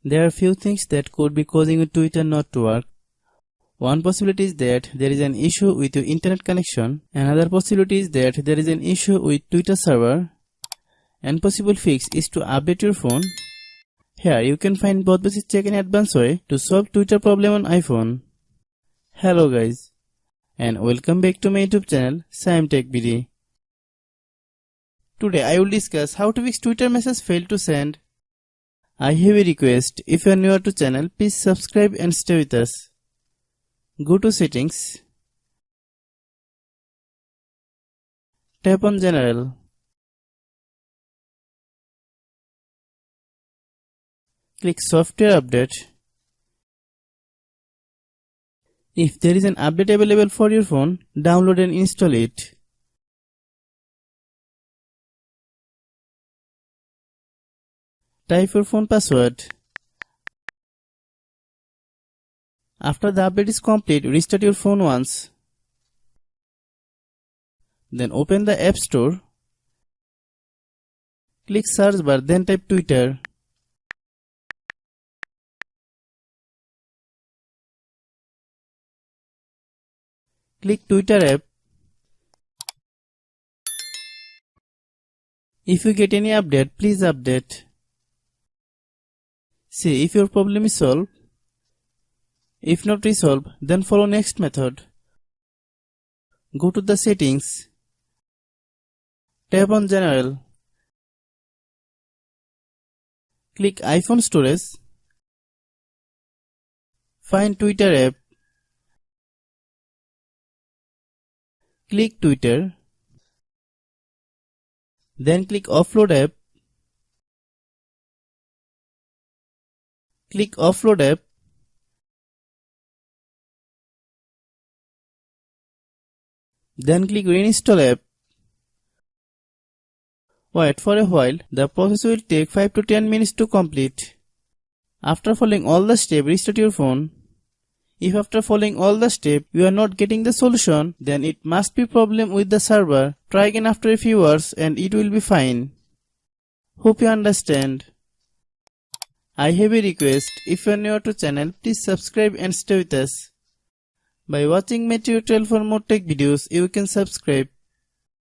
There are few things that could be causing your Twitter not to work. One possibility is that there is an issue with your internet connection. Another possibility is that there is an issue with Twitter server. And possible fix is to update your phone. Here you can find both basic check and advanced way to solve Twitter problem on iPhone. Hello guys, and welcome back to my YouTube channel Shaem Tech BD. Today I will discuss how to fix Twitter message failed to send. I have a request, if you are new to channel, please subscribe and stay with us. Go to settings. Tap on general. Click software update. If there is an update available for your phone, download and install it. Type your phone password. After the update is complete, restart your phone once. Then open the App Store. Click search bar, then type Twitter. Click Twitter app. If you get any update, please update. See if your problem is solved. If not resolved, then follow next method. Go to the settings. Tap on general. Click iPhone storage. Find Twitter app. Click Twitter. Then click offload app. Click offload app. Then click reinstall app. Wait for a while, the process will take 5 to 10 minutes to complete. After following all the steps, restart your phone. If after following all the steps you are not getting the solution, then it must be problem with the server. Try again after a few hours and it will be fine. Hope you understand. I have a request, if you are new to channel, please subscribe and stay with us. By watching my tutorial for more tech videos, you can subscribe.